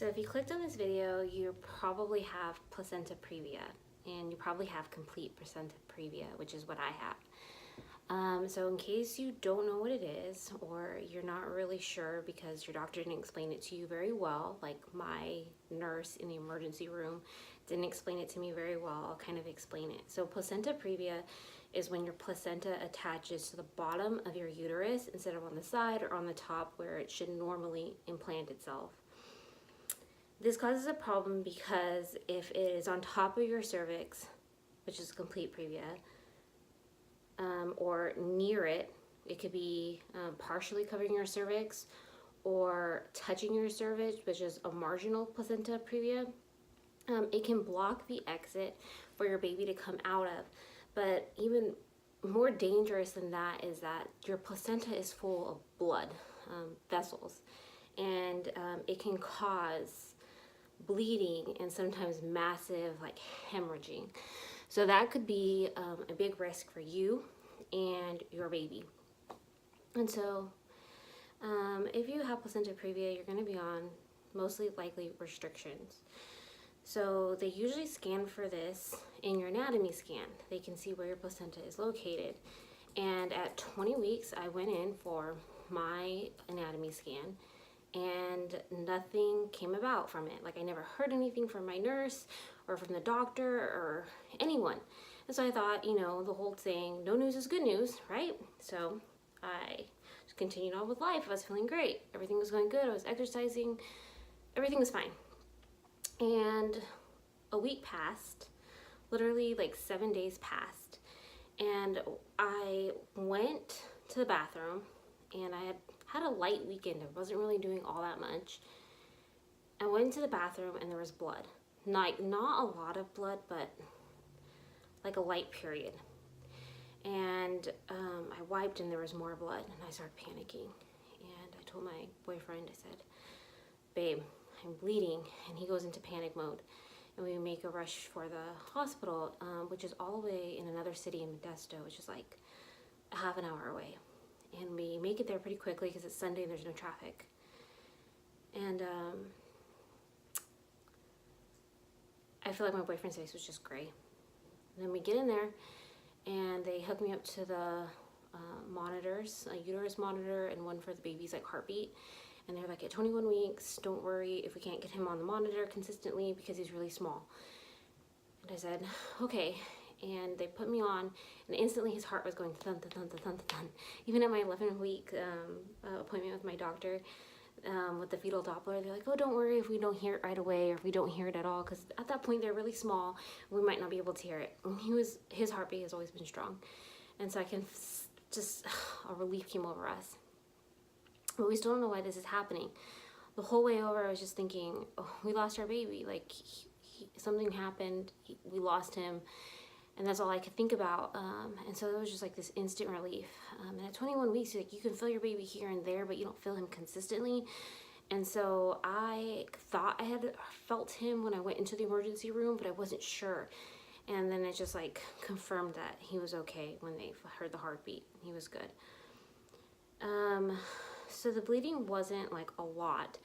So if you clicked on this video, you probably have placenta previa, and you probably have complete placenta previa, which is what I have. So in case you don't know what it is, or you're not really sure because your doctor didn't explain it to you very well, like my nurse in the emergency room didn't explain it to me very well, I'll kind of explain it. So placenta previa is when your placenta attaches to the bottom of your uterus instead of on the side or on the top where it should normally implant itself. This causes a problem because if it is on top of your cervix, which is complete previa, or near it, it could be partially covering your cervix or touching your cervix, which is a marginal placenta previa. It can block the exit for your baby to come out of. But even more dangerous than that is that your placenta is full of blood vessels, and it can cause bleeding and sometimes massive like hemorrhaging. So that could be a big risk for you and your baby. And so if you have placenta previa, you're going to be on mostly likely restrictions. So they usually scan for this in your anatomy scan. They can see where your placenta is located. And at 20 weeks, I went in for my anatomy scan, and nothing came about from it. Like, I never heard anything from my nurse or from the doctor or anyone. And so I thought, you know, the whole saying, no news is good news, right? So I just continued on with life. I was feeling great. Everything was going good. I was exercising. Everything was fine. And a week passed, literally like 7 days passed. And I went to the bathroom, and I had a light weekend. I wasn't really doing all that much. I went to the bathroom and there was blood. Not a lot of blood, but like a light period. And I wiped and there was more blood, and I started panicking. And I told my boyfriend, I said, babe, I'm bleeding. And he goes into panic mode. And we make a rush for the hospital, which is all the way in another city in Modesto, which is like a half an hour away. And we make it there pretty quickly because it's Sunday and there's no traffic. And I feel like my boyfriend's face was just gray. And then we get in there, and they hook me up to the monitors, a uterus monitor and one for the baby's like heartbeat. And they're like, at 21 weeks, don't worry if we can't get him on the monitor consistently because he's really small. And I said, okay. And they put me on, and instantly his heart was going thun, thun, thun, thun, thun, thun. Even at my 11-week appointment with my doctor with the fetal Doppler, they're like, oh, don't worry if we don't hear it right away or if we don't hear it at all, because at that point they're really small and we might not be able to hear it. And his heartbeat has always been strong. And so I can just, a relief came over us. But we still don't know why this is happening. The whole way over, I was just thinking, oh, we lost our baby. Like, something happened. We lost him. And that's all I could think about. And so it was just like this instant relief. And at 21 weeks, like, you can feel your baby here and there, but you don't feel him consistently. And so I thought I had felt him when I went into the emergency room, but I wasn't sure. And then it just like confirmed that he was okay when they heard the heartbeat. He was good. So the bleeding wasn't like a lot,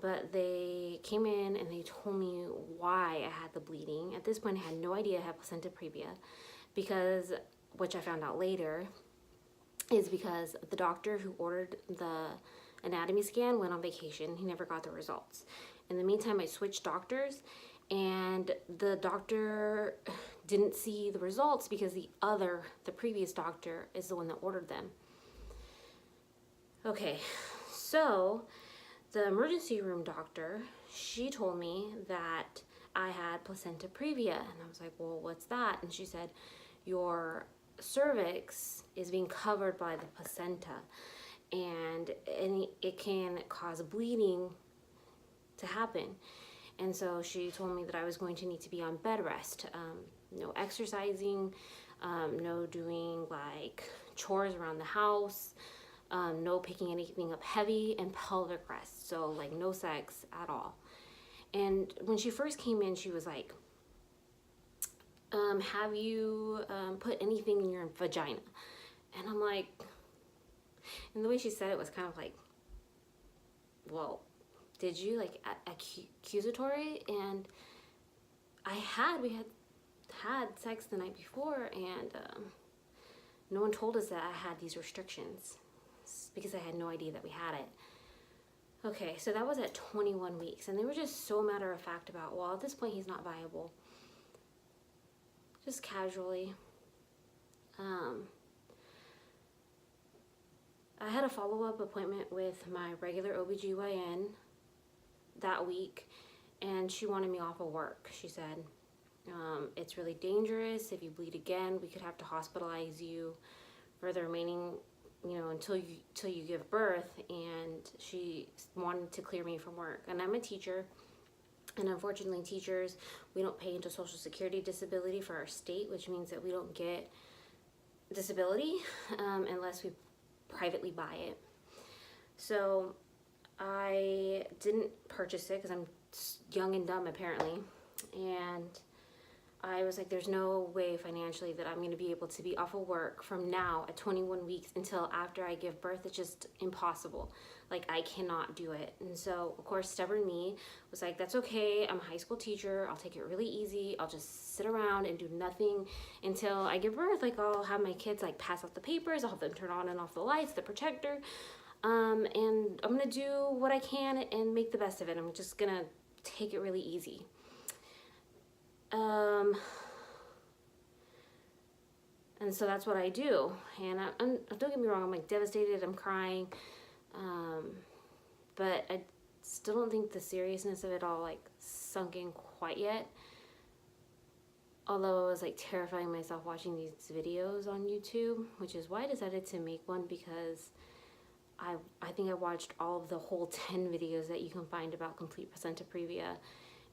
but they came in and they told me why I had the bleeding. At this point, I had no idea I had placenta previa, because, which I found out later, is because the doctor who ordered the anatomy scan went on vacation. He never got the results. In the meantime, I switched doctors, and the doctor didn't see the results because the previous doctor is the one that ordered them. Okay, so the emergency room doctor, she told me that I had placenta previa, and I was like, well, what's that? And she said, your cervix is being covered by the placenta, and it can cause bleeding to happen. And so she told me that I was going to need to be on bed rest, no exercising, no doing like chores around the house, no picking anything up heavy, and pelvic rest. So like no sex at all. And when she first came in, she was like, have you put anything in your vagina? And I'm like, and the way she said it was kind of like, well, did you? Like, accusatory. And we had had sex the night before, and no one told us that I had these restrictions because I had no idea that we had it. Okay, so that was at 21 weeks, and they were just so matter of fact about, well, at this point he's not viable. Just casually. I had a follow-up appointment with my regular OBGYN that week, and she wanted me off of work. She said, it's really dangerous. If you bleed again, we could have to hospitalize you for the remaining, until you give birth. And she wanted to clear me from work. And I'm a teacher, and unfortunately teachers, we don't pay into Social Security disability for our state, which means that we don't get disability unless we privately buy it. So I didn't purchase it because I'm young and dumb apparently, and I was like, there's no way financially that I'm going to be able to be off of work from now at 21 weeks until after I give birth. It's just impossible. Like, I cannot do it. And so, of course, stubborn me was like, that's okay. I'm a high school teacher. I'll take it really easy. I'll just sit around and do nothing until I give birth. Like, I'll have my kids, like, pass out the papers. I'll have them turn on and off the lights, the protector. And I'm going to do what I can and make the best of it. I'm just going to take it really easy. And so that's what I do. And don't get me wrong, I'm like devastated, I'm crying. But I still don't think the seriousness of it all like sunk in quite yet. Although I was like terrifying myself watching these videos on YouTube, which is why I decided to make one, because I think I watched all of the whole 10 videos that you can find about complete placenta previa.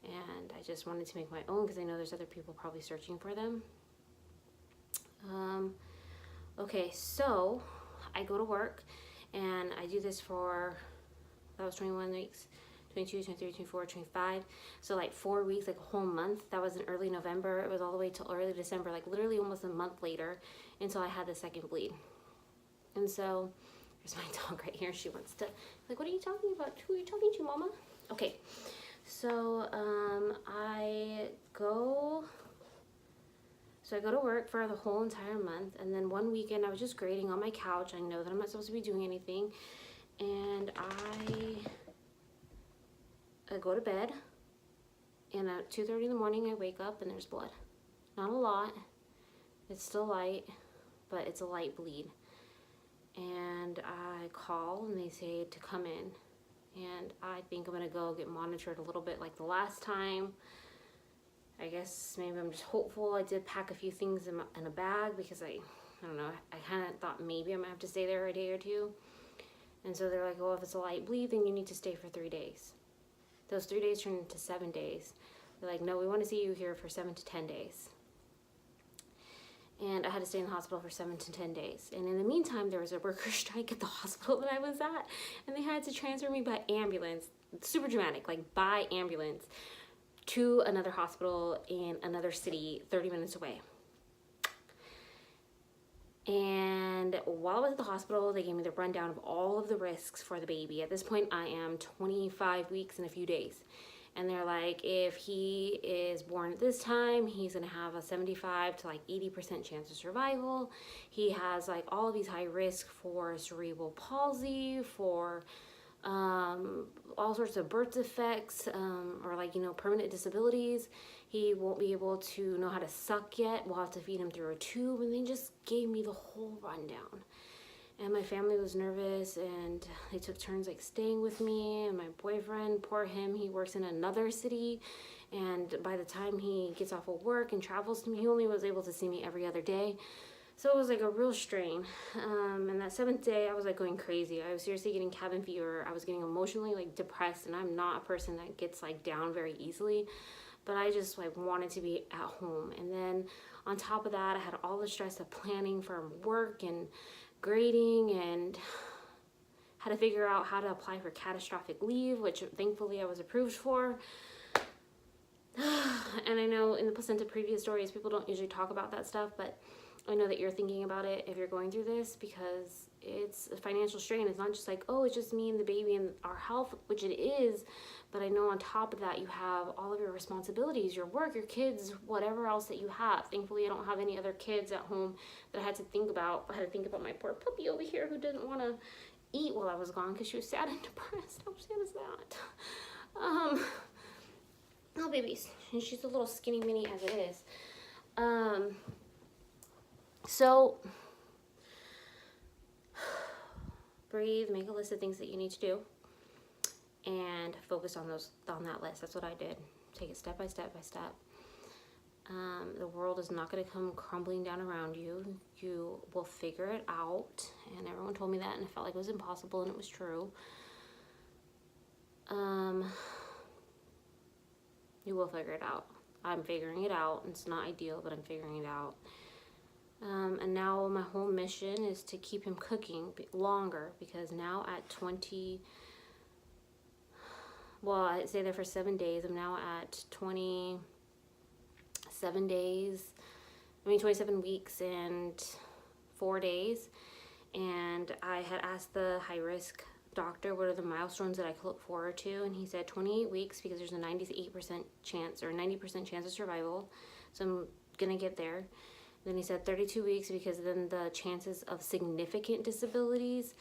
And I just wanted to make my own because I know there's other people probably searching for them. Okay, so I go to work and I do this for, that was 21 weeks, 22, 23, 24, 25. So like 4 weeks, like a whole month. That was in early November. It was all the way till early December, like literally almost a month later until I had the second bleed. And so there's my dog right here. She wants to, like, what are you talking about? Who are you talking to, Mama? Okay. So I go to work for the whole entire month, and then one weekend I was just grading on my couch. I know that I'm not supposed to be doing anything, and I go to bed, and at 2:30 in the morning I wake up and there's blood. Not a lot, it's still light, but it's a light bleed. And I call and they say to come in. And I think I'm gonna go get monitored a little bit like the last time. I guess maybe I'm just hopeful. I did pack a few things in a bag because I don't know, I kind of thought maybe I might have to stay there a day or two. And so they're like, oh, if it's a light bleed, then you need to stay for 3 days. Those 3 days turned into 7 days. They're like, no, we want to see you here for 7 to 10 days. And I had to stay in the hospital for 7 to 10 days. And in the meantime, there was a worker strike at the hospital that I was at. And they had to transfer me by ambulance, super dramatic, like by ambulance, to another hospital in another city 30 minutes away. And while I was at the hospital, they gave me the rundown of all of the risks for the baby. At this point, I am 25 weeks and a few days. And they're like, if he is born at this time, he's gonna have a 75 to like 80% chance of survival. He has like all of these high risk for cerebral palsy, for all sorts of birth defects, or like, permanent disabilities. He won't be able to know how to suck yet. We'll have to feed him through a tube. And they just gave me the whole rundown. And my family was nervous, and they took turns like staying with me. And my boyfriend, poor him, he works in another city, and by the time he gets off of work and travels to me, he only was able to see me every other day. So it was like a real strain. And that 7th day, I was like going crazy. I was seriously getting cabin fever. I was getting emotionally like depressed, and I'm not a person that gets like down very easily, but I just like wanted to be at home. And then on top of that, I had all the stress of planning for work and grading, and had to figure out how to apply for catastrophic leave, which thankfully I was approved for. And I know in the placenta previous stories, people don't usually talk about that stuff, but I know that you're thinking about it if you're going through this, because it's a financial strain. It's not just like, oh, it's just me and the baby and our health, which it is, but I know on top of that you have all of your responsibilities, your work, your kids, whatever else that you have. Thankfully, I don't have any other kids at home that I had to think about. I had to think about my poor puppy over here who didn't want to eat while I was gone because she was sad and depressed. How sad is that? Oh, babies. And she's a little skinny mini as it is. So breathe, make a list of things that you need to do, and focus on that list. That's what I did. Take it step by step by step. The world is not going to come crumbling down around you. You will figure it out. And everyone told me that, and it felt like it was impossible, and it was true. You will figure it out. I'm figuring it out. It's not ideal, but I'm figuring it out. And now my whole mission is to keep him cooking longer, because now at I stayed there for 7 days. I'm now at 27 weeks and 4 days. And I had asked the high risk doctor what are the milestones that I could look forward to, and he said 28 weeks because there's a 98% chance or 90% chance of survival. So I'm gonna get there. Then he said 32 weeks because then the chances of significant disabilities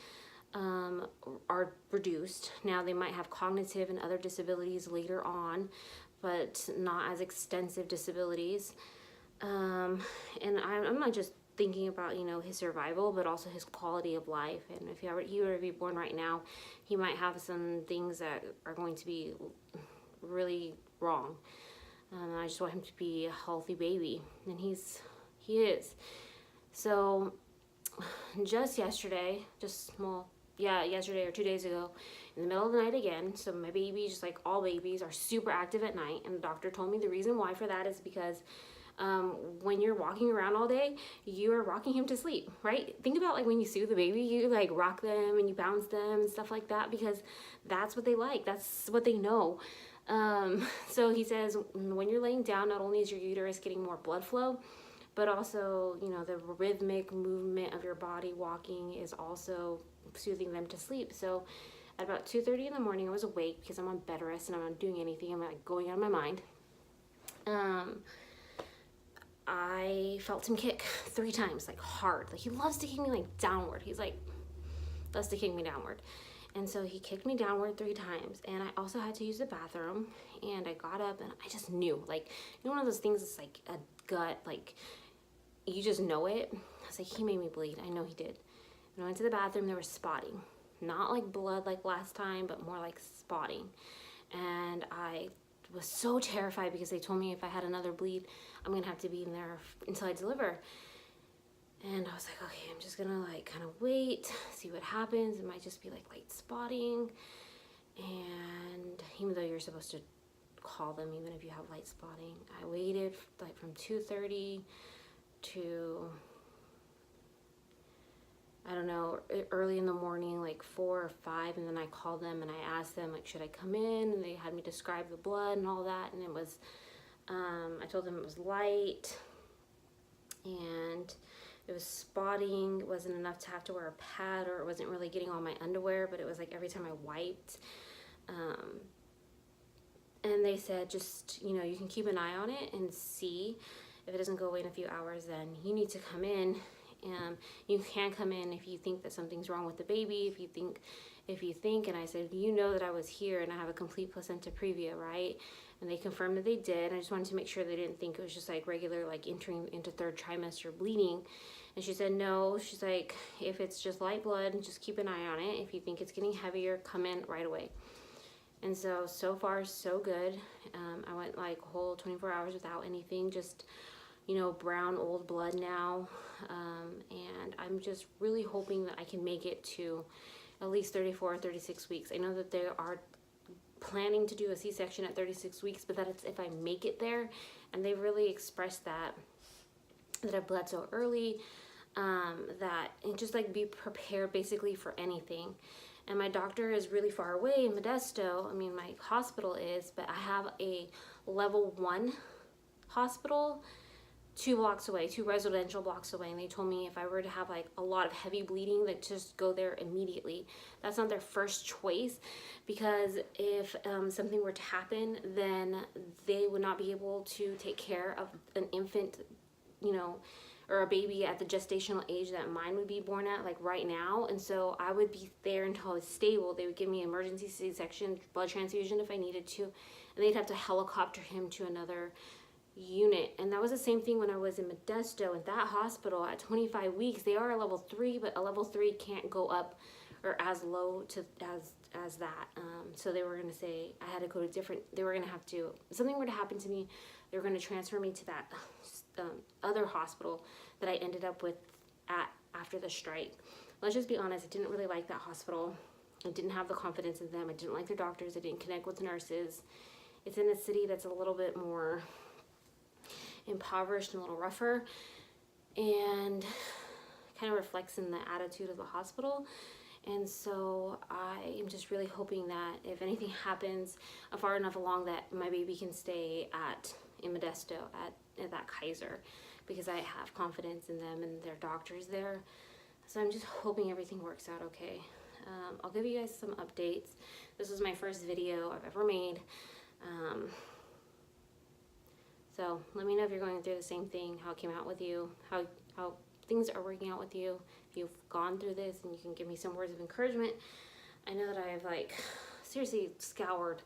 are reduced. Now they might have cognitive and other disabilities later on, but not as extensive disabilities. And I'm not just thinking about, his survival, but also his quality of life. And if he were to be born right now, he might have some things that are going to be really wrong. I just want him to be a healthy baby, and he is. So just yesterday, yesterday or 2 days ago, in the middle of the night again, so my baby, just like all babies, are super active at night, and the doctor told me the reason why for that is because when you're walking around all day, you are rocking him to sleep, right? Think about like when you soothe the baby, you like rock them and you bounce them and stuff like that, because that's what they like. That's what they know. So he says when you're laying down, not only is your uterus getting more blood flow, but also, the rhythmic movement of your body walking is also soothing them to sleep. So at about 2:30 in the morning, I was awake because I'm on bed rest and I'm not doing anything. I'm like going out of my mind. I felt him kick 3 times, like hard. Like he loves to kick me like downward. He's like, loves to kick me downward. And so he kicked me downward 3 times. And I also had to use the bathroom. And I got up and I just knew, like, one of those things that's like a gut, like, you just know it. I was like, he made me bleed. I know he did. And I went to the bathroom, there was spotting. Not like blood like last time, but more like spotting. And I was so terrified because they told me if I had another bleed, I'm gonna have to be in there until I deliver. And I was like, okay, I'm just gonna like kind of wait, see what happens. It might just be like light spotting. And even though you're supposed to call them even if you have light spotting, I waited like from 2:30 to, I don't know, early in the morning, like 4 or 5, and then I called them and I asked them, like, should I come in? And they had me describe the blood and all that, and it was, I told them it was light, and it was spotting. It wasn't enough to have to wear a pad, or it wasn't really getting on my underwear, but it was like every time I wiped. And they said, just, you can keep an eye on it and see. If it doesn't go away in a few hours, then you need to come in. You can come in if you think that something's wrong with the baby, if you think, and I said, that I was here and I have a complete placenta previa, right? And they confirmed that they did. I just wanted to make sure they didn't think it was just like regular, like entering into 3rd trimester bleeding. And she said, no, she's like, if it's just light blood, just keep an eye on it. If you think it's getting heavier, come in right away. And so far, so good. I went like whole 24 hours without anything, just, brown old blood now. And I'm just really hoping that I can make it to at least 34 or 36 weeks. I know that they are planning to do a C-section at 36 weeks, but that's if I make it there. And they really expressed that I've bled so early, that and just like be prepared basically for anything. And my doctor is really far away in Modesto. I mean, my hospital is, but I have a level 1 hospital 2 blocks away, 2 residential blocks away, and they told me if I were to have like a lot of heavy bleeding, that just go there immediately. That's not their first choice, because if something were to happen, then they would not be able to take care of an infant, you know, or a baby at the gestational age that mine would be born at, like right now. And so I would be there until I was stable. They would give me emergency C-section, blood transfusion if I needed to, and they'd have to helicopter him to another unit. And that was the same thing when I was in Modesto. In that hospital at 25 weeks, they are a level 3, but a level 3 can't go up or as low to as that. So they were going to say I had to go to different, they were going to have to, if something were to happen to me, they were going to transfer me to that other hospital that I ended up with after the strike. Let's just be honest, I didn't really like that hospital. I didn't have the confidence in them. I didn't like their doctors. I didn't connect with the nurses. It's in a city that's a little bit more impoverished and a little rougher, and kind of reflects in the attitude of the hospital. And so I am just really hoping that if anything happens, I'm far enough along that my baby can stay in Modesto at that Kaiser, because I have confidence in them and their doctors there. So I'm just hoping everything works out okay. I'll give you guys some updates. This was my first video I've ever made. So let me know if you're going through the same thing, how it came out with you, how things are working out with you, if you've gone through this, and you can give me some words of encouragement. I know that I've like seriously scoured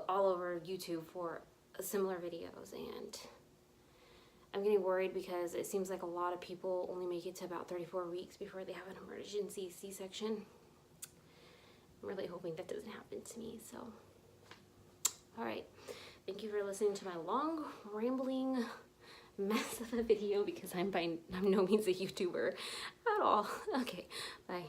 all over YouTube for similar videos, and I'm getting worried because it seems like a lot of people only make it to about 34 weeks before they have an emergency C-section. I'm really hoping that doesn't happen to me. So, all right. Thank you for listening to my long, rambling mess of a video, because I'm by no means a YouTuber at all. Okay, bye.